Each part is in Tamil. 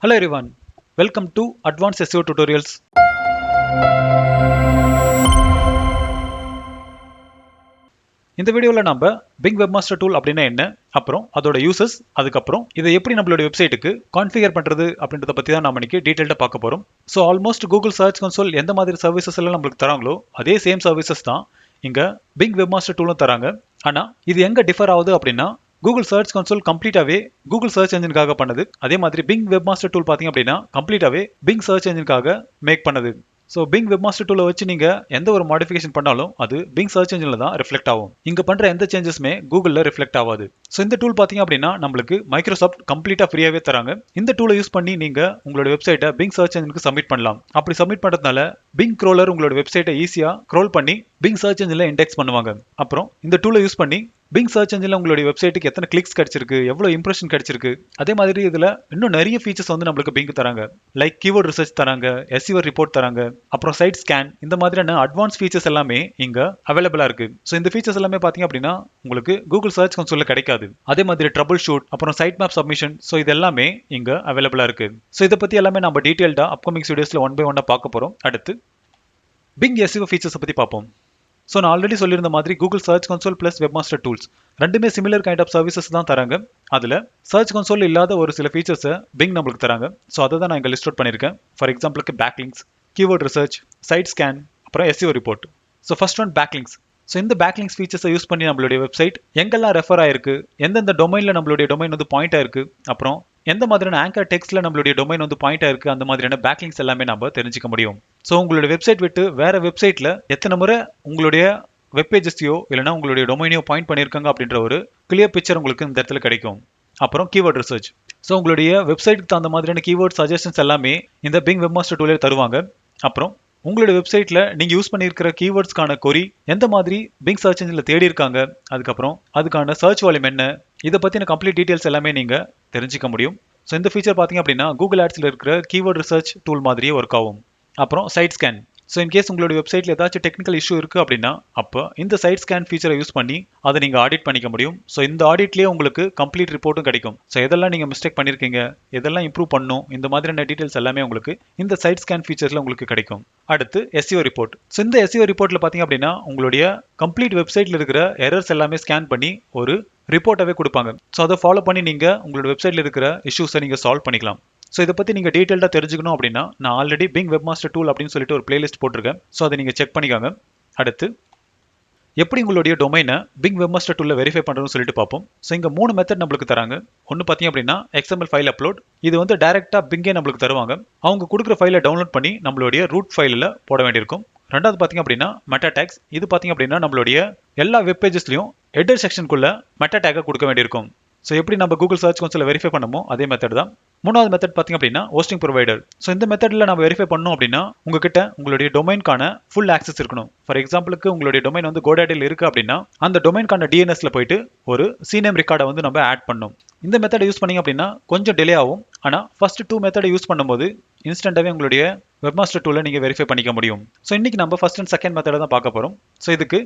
Hello everyone, welcome to Advanced SEO Tutorials. இந்த வீடியோல நம்ம Bing Webmaster Tool அப்படின்னா என்ன, அப்புறம் அதோட யூசஸ், அதுக்கப்புறம் இதை எப்படி நம்மளோட வெப்சைட்டுக்கு கான்ஃபிகர் பண்றது அப்படின்றத பத்தி தான் நாம இன்னைக்கு டீடைலா பார்க்க போறோம். So almost Google search console எந்த மாதிரி சர்வீசஸ் எல்லாம் நம்மளுக்கு தராங்களோ அதே சேம் சர்வீசஸ் தான் இங்க Bing Webmaster Toolம் தராங்க. ஆனா இது எங்க டிஃபர் ஆகுது அப்படின்னா கூகுள் சர்ச் கன்சோல் கம்ப்ளீட்டாவே கூகுள் சர்ச் என்ஜினுக்காக பண்ணது. அதே மாதிரி Bing Webmaster Tool பாத்தீங்க அப்படின்னா கம்ப்ளீட்டாவே Bing சர்ச் என்ஜினுக்காக மேக் பண்ணது. ஸோ Bing Webmaster Tool வச்சு நீங்க எந்த ஒரு மாடிஃபிகேஷன் பண்ணாலும் அது Bing சர்ச் என்ஜின்ல தான் ரிஃப்ளெக்ட் ஆகும். இங்க பண்ற எந்த சேஞ்சஸுமே கூகுள்ல ரிஃப்ளெக்ட் ஆகாது. ஸோ இந்த டூல் பாத்தீங்க அப்படின்னா நம்மளுக்கு மைக்ரோசாஃப்ட் கம்ப்ளீட்டா ஃப்ரீயாவே தராங்க. இந்த டூலை யூஸ் பண்ணி நீங்க உங்களோட வெப்சைட்டை Bing சர்ச் என்ஜினுக்கு சப்மிட் பண்ணலாம். அப்படி சப்மிட் பண்றதுனால Bing crawler உங்களோட வெப்சைட்டை ஈஸியா க்ரோல் பண்ணி Bing சர்ச் என்ஜின்ல இண்டெக்ஸ் பண்ணுவாங்க. அப்புறம் இந்த டூலை யூஸ் பண்ணி Bing சர்ச் என்ஜின்ல உங்களுடைய வெப்சைட்டுக்கு எத்தனை கிளிக்ஸ் கிடைச்சிருக்கு, எவ்வளவு இம்ப்ரெஷன் கிடைச்சிருக்கு, அதே மாதிரி இதுல இன்னும் நிறைய ஃபீச்சர்ஸ் வந்து நம்மளுக்கு Bing தராங்க. லைக் கீவேர்ட் ரிசர்ச் தராங்க, SEO ரிப்போர்ட் தராங்க, அப்புறம் சைட் ஸ்கேன், இந்த மாதிரியான அட்வான்ஸ் ஃபீச்சர்ஸ் எல்லாமே இங்க அவைலபிளா இருக்கு. ஸோ இந்த ஃபீச்சர்ஸ் எல்லாமே பாத்தீங்க அப்படின்னா உங்களுக்கு கூகுள் சர்ச் கன்சோல்ல கிடைக்காது. அதே மாதிரி ட்ரபிள் ஷூட், அப்புறம் சைட் மேப் சப்மிஷன், ஸோ இது எல்லாமே இங்க அவைலபிளா இருக்கு. ஸோ இதை பத்தி எல்லாமே நம்ம டீடைல்டா அப்கமிங் வீடியோஸ்ல ஒன் பை ஒன்னா பார்க்க போறோம். அடுத்து Bing SEO ஃபீச்சர்ஸ் பத்தி பார்ப்போம். ஸோ நான் ஆல்ரெடி சொல்லியிருந்த மாதிரி Google search console plus webmaster tools ரெண்டுமே சிமிலர் கைண்ட் ஆஃப் சர்வீசஸ் தான் தராங்க. அதில் சர்ச் கன்சோல் இல்லாத ஒரு சில ஃபீச்சர்ஸை Bing நம்மளுக்கு தராங்க. ஸோ அதை தான் நான் இங்கே லிஸ்ட் அவுட் பண்ணியிருக்கேன். ஃபார் எக்ஸாம்பிளுக்கு backlinks, keyword research, site scan, அப்புறம் SEO report. So first one backlinks. So இந்த பேக்லிங்க்ஸ் ஃபீச்சர்ஸை யூஸ் பண்ணி நம்மளுடைய வெப்சைட் எங்கெல்லாம் ரெஃபர் ஆயிருக்கு, எந்தெந்த டொமைனில் நம்மளுடைய டொமைன் வந்து பாயிண்ட் ஆயிருக்கு, அப்புறம் எந்த மாதிரியான ஆங்கர் டெக்ஸ்ட்ல நம்மளுடைய டொமைன் வந்து பாயிண்ட் ஆயிருக்கு, அந்த மாதிரியான பேக்லிங்க்ஸ் எல்லாமே நம்ம தெரிஞ்சுக்க முடியும். ஸோ உங்களுடைய வெப்சைட் விட்டு வேற வெப்சைட்ல எத்தனை முறை உங்களுடைய வெப் பேஜஸையோ இல்லைனா உங்களுடைய டொமைனையோ பாயிண்ட் பண்ணியிருக்காங்க அப்படின்ற ஒரு கிளியர் பிக்சர் உங்களுக்கு இந்த இடத்துல கிடைக்கும். அப்புறம் கீவேர்ட் ரிசர்ச். ஸோ உங்களுடைய வெப்சைட்டுக்கு தகுந்த மாதிரியான கீவேர்ட் சஜஷன்ஸ் எல்லாமே இந்த Bing Webmaster Tool தருவாங்க. அப்புறம் உங்களுடைய வெப்சைட்ல நீங்க யூஸ் பண்ணியிருக்கிற கீவேர்ட்ஸ்க்கான கொரி எந்த மாதிரி Bing சர்ச் என்ஜின்ல தேடி இருக்காங்க, அதுக்கப்புறம் அதுக்கான சர்ச் வால்யூம் என்ன, இதை பத்தின கம்ப்ளீட் டீடைல்ஸ் எல்லாமே நீங்க தெரிஞ்சுக்க முடியும். ஸோ இந்த ஃபீச்சர் பாத்தீங்க அப்படின்னா கூகுள் ஆட்ஸ்ல இருக்கிற கீவேர்ட் ரிசர்ச் டூல் மாதிரியே ஒர்க் ஆகும். அப்புறம் சைட் ஸ்கேன். ஸோ இன்கேஸ் உங்களுடைய வெப்சைட்ல ஏதாச்சும் டெக்னிக்கல் இஷ்யூ இருக்கு அப்படின்னா அப்போ இந்த சைட் ஸ்கேன் ஃபீச்சரை யூஸ் பண்ணி அதை நீங்க ஆடிட் பண்ணிக்க முடியும். ஸோ இந்த ஆடிட்லேயே உங்களுக்கு கம்ப்ளீட் ரிப்போர்ட்டும் கிடைக்கும். ஸோ எதெல்லாம் நீங்க மிஸ்டேக் பண்ணிருக்கீங்க, எதெல்லாம் இம்ப்ரூவ் பண்ணும், இந்த மாதிரியான டீடைல்ஸ் எல்லாமே உங்களுக்கு இந்த சைட் ஸ்கேன் ஃபீச்சர்ஸ்ல உங்களுக்கு கிடைக்கும். அடுத்து SEO ரிப்போர்ட். ஸோ இந்த SEO ரிப்போர்ட்ல பாத்தீங்க அப்படின்னா உங்களுடைய கம்ப்ளீட் வெப்சைட்ல இருக்கிற எரர்ஸ் எல்லாமே ஸ்கேன் பண்ணி ஒரு ரிப்போர்ட்டாவே கொடுப்பாங்க. ஸோ அதை ஃபாலோ பண்ணி நீங்க உங்களோட வெப்சைட்ல இருக்கிற இஷ்யூஸை நீங்க சால்வ் பண்ணிக்கலாம். ஸோ இதை பற்றி நீங்கள் டீட்டெயிலாக தெரிஞ்சுக்கணும் அப்படின்னா நான் ஆல்ரெடி Bing Webmaster Tool அப்படின்னு சொல்லிட்டு ஒரு பிளேலிஸ்ட் போட்டிருக்கேன். ஸோ அதை நீங்கள் செக் பண்ணிக்காங்க. அடுத்து எப்படி உங்களுடைய டொமைனை Bing Webmaster Tool வெரிஃபை பண்ணுறதுன்னு சொல்லிட்டு பார்ப்போம். ஸோ இங்கே 3 மெத்தட் நம்மளுக்கு தராங்க. ஒன்று பார்த்தீங்க அப்படின்னா XML ஃபைல் அப்லோட். இது வந்து டைரெக்டாக Bingே நம்மளுக்கு தருவாங்க. அவங்க கொடுக்குற ஃபைலை டவுன்லோட் பண்ணி நம்மளுடைய ரூட் ஃபைலில் போட வேண்டியிருக்கும். ரெண்டாவது பார்த்தீங்க அப்படின்னா மெட்டா டேக்ஸ். இது பார்த்தீங்க அப்படின்னா நம்மளுடைய எல்லா வெப் பேஜஸ்லையும் ஹெடர் செக்ஷனுக்குள்ள மெட்டா டேக்கை கொடுக்க வேண்டியிருக்கும். ஸோ எப்படி நம்ம கூகுள் சர்ச் கன்சோலை வெரிஃபை பண்ணமோ அதே மெத்தட் தான். மூணாவது மெத்தட் பார்த்தீங்க அப்படின்னா ஹோஸ்டிங் ப்ரொவைடர். ஸோ இந்த மெத்தடில் நம்ம வெரிஃபை பண்ணோம் அப்படின்னா உங்ககிட்ட உங்களுடைய டொமைனுக்கான ஃபுல் ஆக்சஸ் இருக்கணும். ஃபார் எக்ஸாம்பிளுக்கு உங்களுடைய டொமைன் வந்து GoDaddyல இருக்கு அப்படின்னா அந்த டொமைனுக்கான DNSல போயிட்டு ஒரு CNAME ரெக்கார்டை வந்து நம்ம ஆட் பண்ணணும். இந்த மெத்தடை யூஸ் பண்ணீங்க அப்படின்னா கொஞ்சம் டிலே ஆகும். ஆனால் ஃபர்ஸ்ட் 2 மெத்தடை யூஸ் பண்ணும்போது இன்ஸ்டன்டாவே உங்களுடைய வெப்மாஸ்டர் டூலை நீங்க வெரிஃபை பண்ணிக்க முடியும். ஸோ இன்னைக்கு நம்ம ஃபர்ஸ்ட் அண்ட் செகண்ட் மெத்தடை தான் பார்க்க போறோம். ஸோ இதுக்கு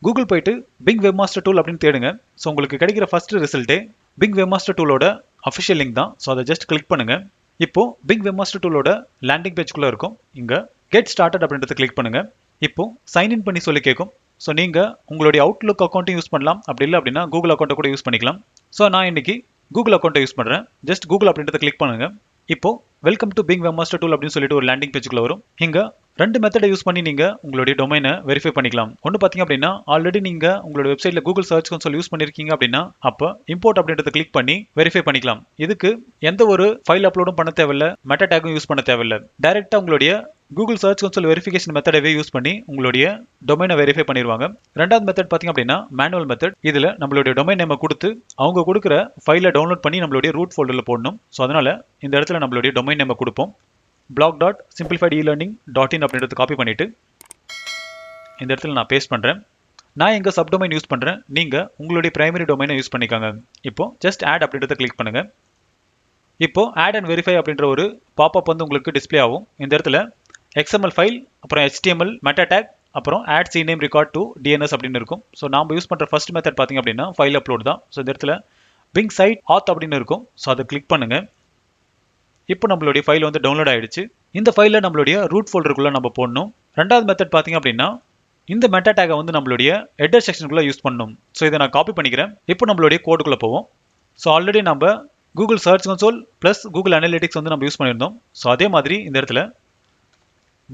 கூகுள் போயிட்டு Bing Webmaster Tool அப்படின்னு தேடுங்க. ஸோ உங்களுக்கு கிடைக்கிற ஃபர்ஸ்ட் ரிசல்ட்டே Bing Webmaster Toolோட அஃபிஷியல் லிங்க் தான். ஸோ அதை ஜஸ்ட் கிளிக் பண்ணுங்க. இப்போ Bing Webmaster Toolோட லேண்டிங் பேஜ்குள்ள இருக்கும். இங்க கெட் ஸ்டார்டட் அப்படின்றத கிளிக் பண்ணுங்க. இப்போ சைன் இன் பண்ணி சொல்லி கேட்கும். ஸோ நீங்க உங்களுடைய அவுட்லுக் அக்கௌண்ட்டையும் யூஸ் பண்ணலாம், அப்படி இல்லை அப்படின்னா கூகுள் அக்கௌண்ட்டை கூட யூஸ் பண்ணிக்கலாம். ஸோ நான் இன்னைக்கு கூகுள் அக்கௌண்ட்டை யூஸ் பண்றேன். ஜஸ்ட் கூகுள் அப்படின்றத கிளிக் பண்ணுங்க. இப்போ welcome to Bing Webmaster Tool அப்படின்னு சொல்லிட்டு ஒரு லேண்டிங் பேஜ்குள்ள வரும். இங்க 2 மெத்தடை யூஸ் பண்ணி நீங்க உங்களுடைய டொமைனை வெரிஃபை பண்ணிக்கலாம். ஒன்று பார்த்தீங்க அப்படின்னா ஆல்ரெடி நீங்க உங்களோட வெப்சைட்ல கூகுள் சர்ச் கன்சோல் யூஸ் பண்ணிருக்கீங்க அப்படின்னா அப்போ இம்போர்ட் அப்படின்றத கிளிக் பண்ணி வெரிஃபை பண்ணிக்கலாம். இதுக்கு எந்த ஒரு ஃபைல் அப்லோடும் பண்ண தேவையில்லை, மெட்டா டேக்கும் யூஸ் பண்ண தேவையில்லை. டைரக்டா உங்களுடைய கூகுள் சர்ச் கன்சோல் வெரிஃபிகேஷன் மெத்தடவே யூஸ் பண்ணி உங்களுடைய டொமைனை வெரிஃபை பண்ணிடுவாங்க. ரெண்டாவது மெத்தட் பார்த்தீங்க அப்படின்னா மேனுவல் மெத்தட். இதுல நம்மளுடைய டொமைன் நேமை கொடுத்து அவங்க கொடுக்குற ஃபைலை டவுன்லோட் பண்ணி நம்மளுடைய ரூட் ஃபோல்டர்ல போடணும். ஸோ அதனால இந்த இடத்துல நம்மளுடைய டொமைன் நேமை கொடுப்போம். blog.simplifiedeelearning.in அப்படின்றத காப்பி பண்ணிட்டு இந்த இடத்துல நான் பேஸ்ட் பண்றேன். நான் எங்க சப்டொமைன் யூஸ் பண்றேன், நீங்க உங்களுடைய பிரைமரி டொமைனை யூஸ் பண்ணிக்காங்க. இப்போ ஜஸ்ட் ஆட் அப்படின்றத கிளிக் பண்ணுங்க. இப்போ ஆட் அண்ட் வெரிஃபை அப்படின்ற ஒரு பாப்அப் வந்து உங்களுக்கு டிஸ்ப்ளே ஆகும். இந்த இடத்துல XML ஃபைல், அப்புறம் HTML, மெட்டா டேக், அப்புறம் add CNAME record to DNS அப்படின்னு இருக்கும். ஸோ நாம யூஸ் பண்ற ஃபர்ஸ்ட் மெத்தட் பார்த்தீங்க அப்படின்னா ஃபைல் அப்லோட் தான். ஸோ இந்த இடத்துல Bing சைட் ஆத் அப்படின்னு இருக்கும். ஸோ அதை கிளிக் பண்ணுங்க. இப்போ நம்மளுடைய ஃபைல் வந்து டவுன்லோட் ஆயிடுச்சு. இந்த ஃபைலை நம்மளுடைய ரூட் ஃபோல்டருக்குள்ள நம்ம போடணும். ரெண்டாவது மெத்தட் பார்த்தீங்க அப்படின்னா இந்த மெட்டா டேகை வந்து நம்மளுடைய ஹெடர் செக்ஷனுக்குள்ள யூஸ் பண்ணணும். ஸோ இதை நான் காப்பி பண்ணிக்கிறேன். இப்போ நம்மளுடைய கோடுக்குள்ள போவோம். ஸோ ஆல்ரெடி நம்ம Google search console plus Google analytics வந்து நம்ம யூஸ் பண்ணியிருந்தோம். ஸோ அதே மாதிரி இந்த இடத்துல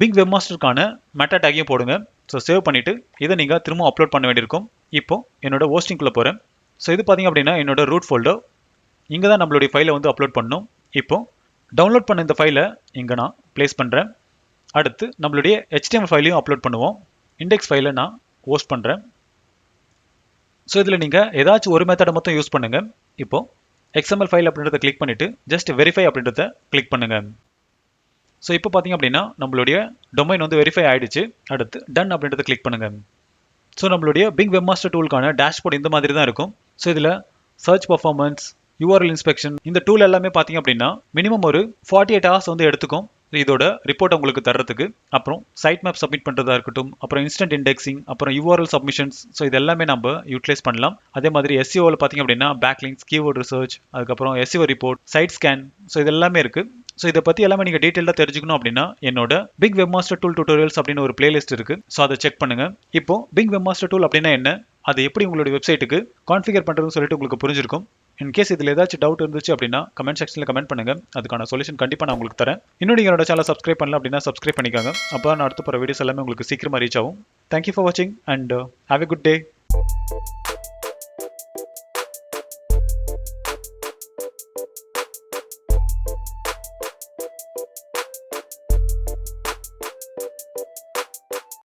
பிங் வெப்மாஸ்டருக்கான மெட்டா டேகையும் போடுங்க. ஸோ சேவ் பண்ணிவிட்டு இதை நீங்கள் திரும்ப அப்லோட் பண்ண வேண்டியிருக்கும். இப்போ என்னோட ஹோஸ்டிங்குள்ளே போகிறேன். ஸோ இது பார்த்தீங்க அப்படின்னா என்னோட ரூட் ஃபோல்டர். இங்கே தான் நம்மளுடைய ஃபைலை வந்து அப்லோட் பண்ணணும். இப்போ டவுன்லோட் பண்ண இந்த ஃபைலை இங்கே நான் ப்ளேஸ் பண்ணுறேன். அடுத்து நம்மளுடைய HTML ஃபைலையும் அப்லோட் பண்ணுவோம். இண்டெக்ஸ் ஃபைலை நான் ஹோஸ்ட் பண்ணுறேன். ஸோ இதில் நீங்கள் ஏதாச்சும் ஒரு மெத்தடை மட்டும் யூஸ் பண்ணுங்கள். இப்போ XML ஃபைல் அப்படின்றத கிளிக் பண்ணிவிட்டு ஜஸ்ட் வெரிஃபை அப்படின்றத கிளிக் பண்ணுங்கள். ஸோ இப்போ பார்த்தீங்க அப்படின்னா நம்மளுடைய டொமைன் வந்து வெரிஃபை ஆகிடுச்சு. அடுத்து டன் அப்படின்றத கிளிக் பண்ணுங்கள். ஸோ நம்மளுடைய பிங் வெப்மாஸ்டர் டூலுக்கான டேஷ்போர்ட் இந்த மாதிரி தான் இருக்கும். ஸோ இதில் சர்ச் பர்ஃபார்மன்ஸ், URL இன்ஸ்பெக்ஷன், இந்த டூல் எல்லாமே பார்த்தீங்க அப்படின்னா மினிமம் ஒரு 48 ஹவர்ஸ் வந்து எடுத்துக்கும் இதோட ரிப்போர்ட் உங்களுக்கு தர்றதுக்கு. அப்புறம் சைட் மேப் சப்மிட் பண்ணுறதா இருக்கட்டும், அப்புறம் இன்ஸ்டன்ட் இண்டெக்ஸிங், அப்புறம் URL சப்மிஷன்ஸ். ஸோ இது எல்லாமே நம்ம யூட்டிலைஸ் பண்ணலாம். அதே மாதிரி SEOவில் பார்த்தீங்க அப்படின்னா பேக்லிங்ஸ், கீவேர்ட் ரிசர்ச், அதுக்கப்புறம் SEO report, site scan. So இது எல்லாமே இருக்குது. ஸோ இதை பற்றி எல்லாமே நீங்கள் டீட்டெயிலாக தெரிஞ்சுக்கணும் அப்படின்னா என்னோட பிங் வெப்மாஸ்டர் டூல் டியூட்டோரியல்ஸ் அப்படின்னு ஒரு பிளேலிஸ்ட் இருக்குது. ஸோ அதை செக் பண்ணுங்கள். இப்போ பிங் வெப்மாஸ்டர் டூல் அப்படின்னா என்ன, அது எப்படி உங்களுடைய வெப்சைட்டுக்கு கான்ஃபிகர் பண்ணுறதுன்னு சொல்லிட்டு உங்களுக்கு புரிஞ்சிருக்கும். இன்கேஸ் இதில் ஏதாச்சும் டவுட் இருந்துச்சு அப்படின்னா கமெண்ட் செக்ஷனில் கமெண்ட் பண்ணுங்கள். அதுக்கான சொல்யூஷன் கண்டிப்பாக நான் உங்களுக்கு தரேன். இன்னும் நீங்கள் என்னோட சேனலை சப்ஸ்கிரைப் பண்ணல அப்படின்னா சப்ஸ்கிரைப் பண்ணிக்காங்க. அப்போ நான் அடுத்து போகிற வீடியோஸ் எல்லாமே உங்களுக்கு சீக்கிரமாக ரீச் ஆகும். தேங்க்யூ ஃபார் வாட்சிங் and have a good day.